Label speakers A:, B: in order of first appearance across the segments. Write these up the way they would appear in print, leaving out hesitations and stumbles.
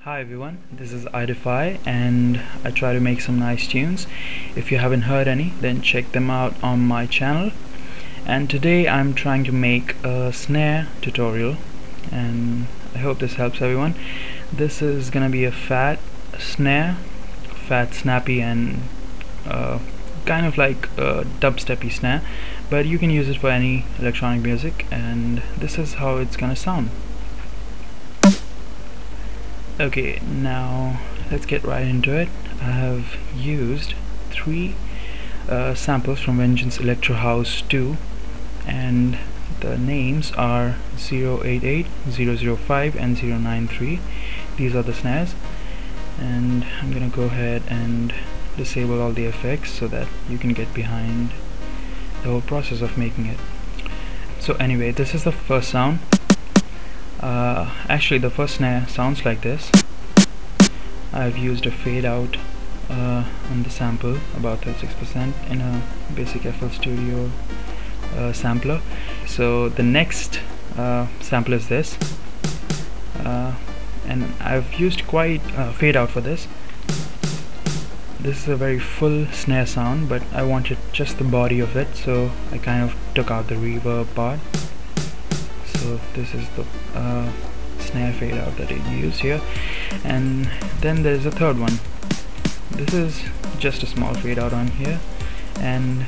A: Hi everyone, this is Idify and I try to make some nice tunes. If you haven't heard any, then check them out on my channel. And today I'm trying to make a snare tutorial and I hope this helps everyone. This is gonna be a fat snare, fat, snappy and kind of like a dubstepy snare, but you can use it for any electronic music, and this is how it's gonna sound. Okay, now let's get right into it. I have used three samples from Vengeance Electro House 2, and the names are 088, 005 and 093. These are the snares, and I'm gonna go ahead and disable all the effects so that you can get behind the whole process of making it. So anyway, this is the first sound. Actually the first snare sounds like this. I've used a fade out on the sample, about 36% in a basic FL Studio sampler. So the next sample is this, and I've used quite fade out for this. This is a very full snare sound, but I wanted just the body of it, so I kind of took out the reverb part. So this is the snare fade out that I use here, and then there's a third one. This is just a small fade out on here, and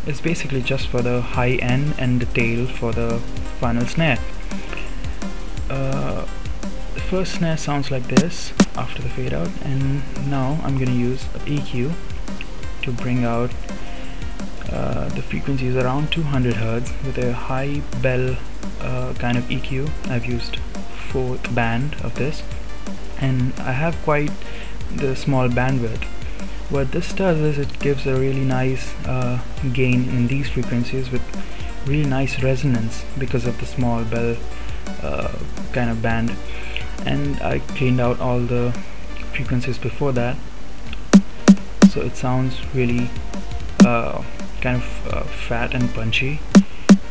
A: it's basically just for the high end and the tail for the final snare. The first snare sounds like this after the fade out, and now I'm gonna use an EQ to bring out the frequencies around 200 Hz with a high bell kind of EQ. I've used 4th band of this, and I have quite the small bandwidth. What this does is it gives a really nice gain in these frequencies with really nice resonance because of the small bell kind of band. And I cleaned out all the frequencies before that, so it sounds really kind of fat and punchy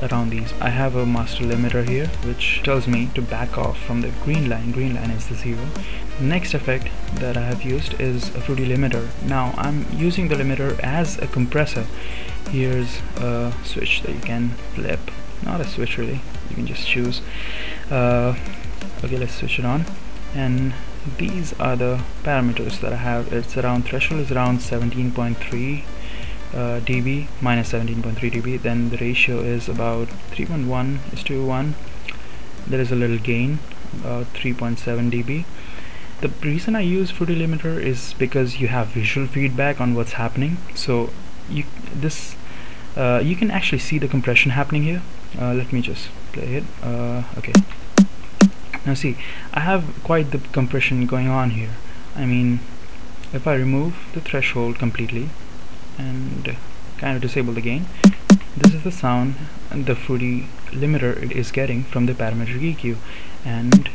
A: around these. I have a master limiter here which tells me to back off from the green line. Green line is the 0. The next effect that I have used is a fruity limiter. Now I'm using the limiter as a compressor. Here's a switch that you can flip, not a switch really, you can just choose. Okay, let's switch it on, and these are the parameters that I have. It's around, threshold is around 17.3 dB, minus 17.3 dB. Then the ratio is about 3.1:1. There is a little gain, about 3.7 dB. The reason I use fruity limiter is because you have visual feedback on what's happening. So you can actually see the compression happening here. Let me just play it. Okay. Now see, I have quite the compression going on here. I mean, if I remove the threshold completely and kind of disable the gain, this is the sound and the fruity limiter it is getting from the parametric EQ. And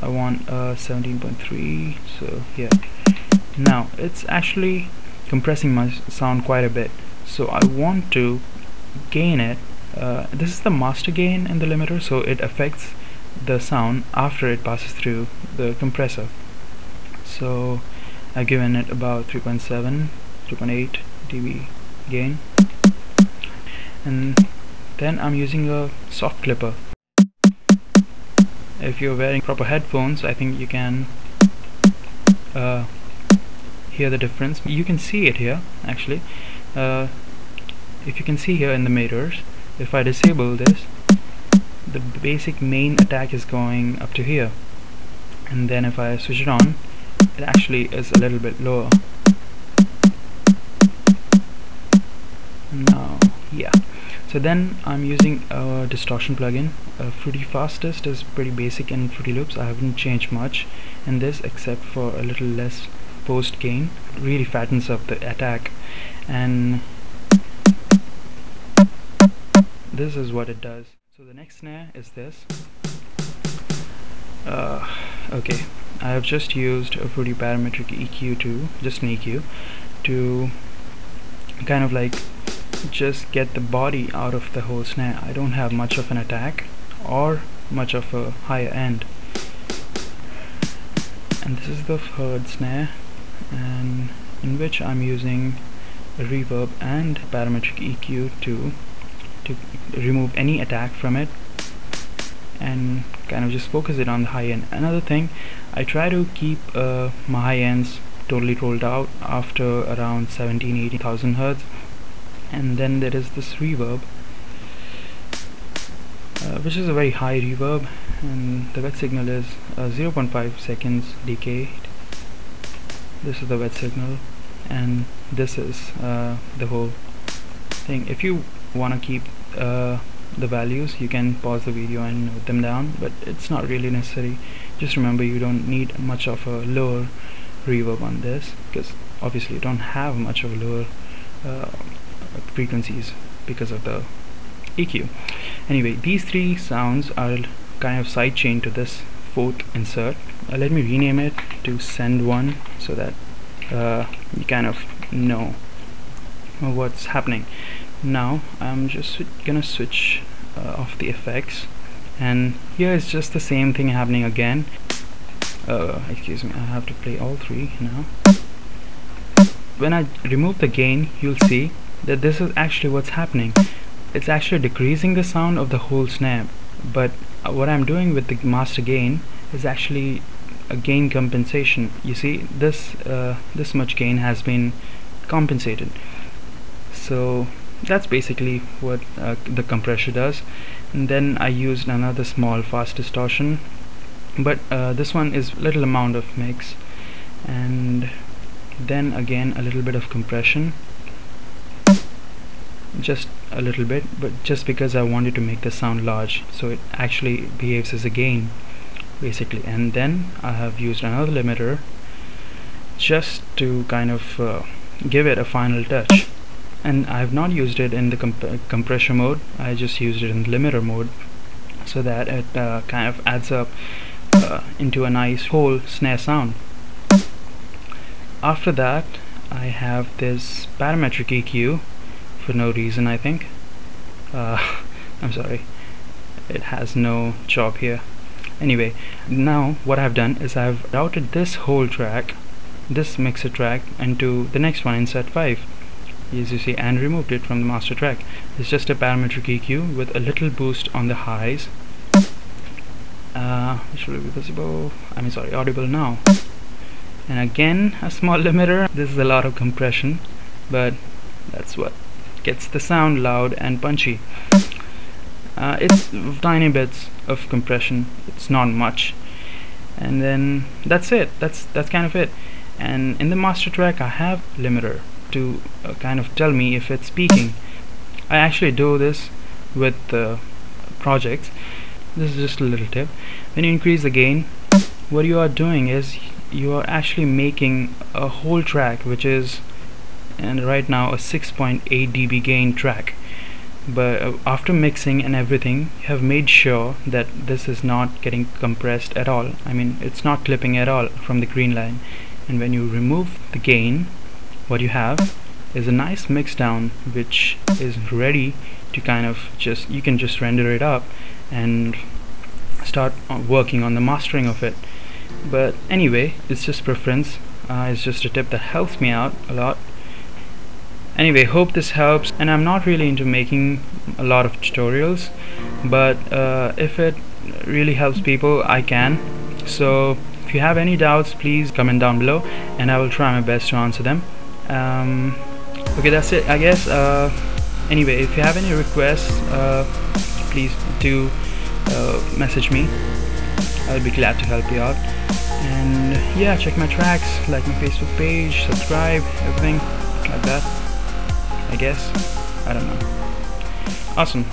A: I want 17.3, so yeah. Now it's actually compressing my sound quite a bit, so I want to gain it. This is the master gain in the limiter, so it affects the sound after it passes through the compressor. So I've given it about 3.7, 3.8 dB gain, and then I'm using a soft clipper. If you're wearing proper headphones, I think you can hear the difference. You can see it here actually. If you can see here in the meters, if I disable this, the basic main attack is going up to here, and then if I switch it on, it actually is a little bit lower. Now, yeah. So then I'm using a distortion plugin. Fruity Fastest is pretty basic in Fruity Loops. I haven't changed much in this except for a little less post gain. It really fattens up the attack, and this is what it does. So the next snare is this. Okay, I have just used a fruity parametric EQ just an EQ to kind of like just get the body out of the whole snare. I don't have much of an attack. or much of a higher end. And this is the third snare, and in which I'm using a reverb and parametric EQ to remove any attack from it and kind of just focus it on the high end. Another thing, I try to keep my high ends totally rolled out after around 17,000-18,000 hertz. And then there is this reverb, which is a very high reverb, and the wet signal is 0.5 seconds decay. This is the wet signal, and this is the whole thing. If you want to keep the values, you can pause the video and note them down, but it's not really necessary. Just remember, you don't need much of a lower reverb on this, because obviously you don't have much of a lower frequencies because of the EQ. Anyway, these three sounds are kind of sidechained to this fourth insert. Let me rename it to send one so that you kind of know what's happening. Now I'm just gonna switch off the effects, and here is just the same thing happening again. Excuse me, I have to play all three now. When I remove the gain, you'll see that this is actually what's happening. It's actually decreasing the sound of the whole snare, but what I'm doing with the master gain is actually a gain compensation. You see, this much gain has been compensated. So that's basically what the compressor does. And then I used another small fast distortion, but this one is little amount of mix, and then again a little bit of compression, just a little bit, but just because I wanted to make the sound large, so it actually behaves as a gain basically. And then I have used another limiter just to kind of give it a final touch, and I have not used it in the compressor mode. I just used it in the limiter mode so that it kind of adds up into a nice whole snare sound. After that, I have this parametric EQ for no reason, I think. I'm sorry, it has no chop here. Anyway, now what I've done is I've routed this whole track, this mixer track, into the next one, insert 5, as you see, and removed it from the master track. It's just a parametric EQ with a little boost on the highs, which will be visible, audible now. And again a small limiter. This is a lot of compression, but that's what gets the sound loud and punchy. It's tiny bits of compression, it's not much, and then that's it. That's kind of it. And in the master track I have limiter to kind of tell me if it's peaking. I actually do this with projects. This is just a little tip. When you increase the gain, what you are doing is you are actually making a whole track, which is, and right now, a 6.8 dB gain track, but after mixing and everything, you have made sure that this is not getting compressed at all. I mean, it's not clipping at all from the green line. And when you remove the gain, what you have is a nice mix down, which is ready to kind of you can just render it up and start working on the mastering of it. But anyway, it's just preference. It's just a tip that helps me out a lot. Anyway, hope this helps, and I'm not really into making a lot of tutorials, but if it really helps people, I can. So if you have any doubts, please comment down below and I will try my best to answer them. Okay, that's it, I guess. Anyway, if you have any requests, please do message me. I'll be glad to help you out. And yeah, check my tracks, like my Facebook page, subscribe, everything like that, I guess. I don't know. Awesome.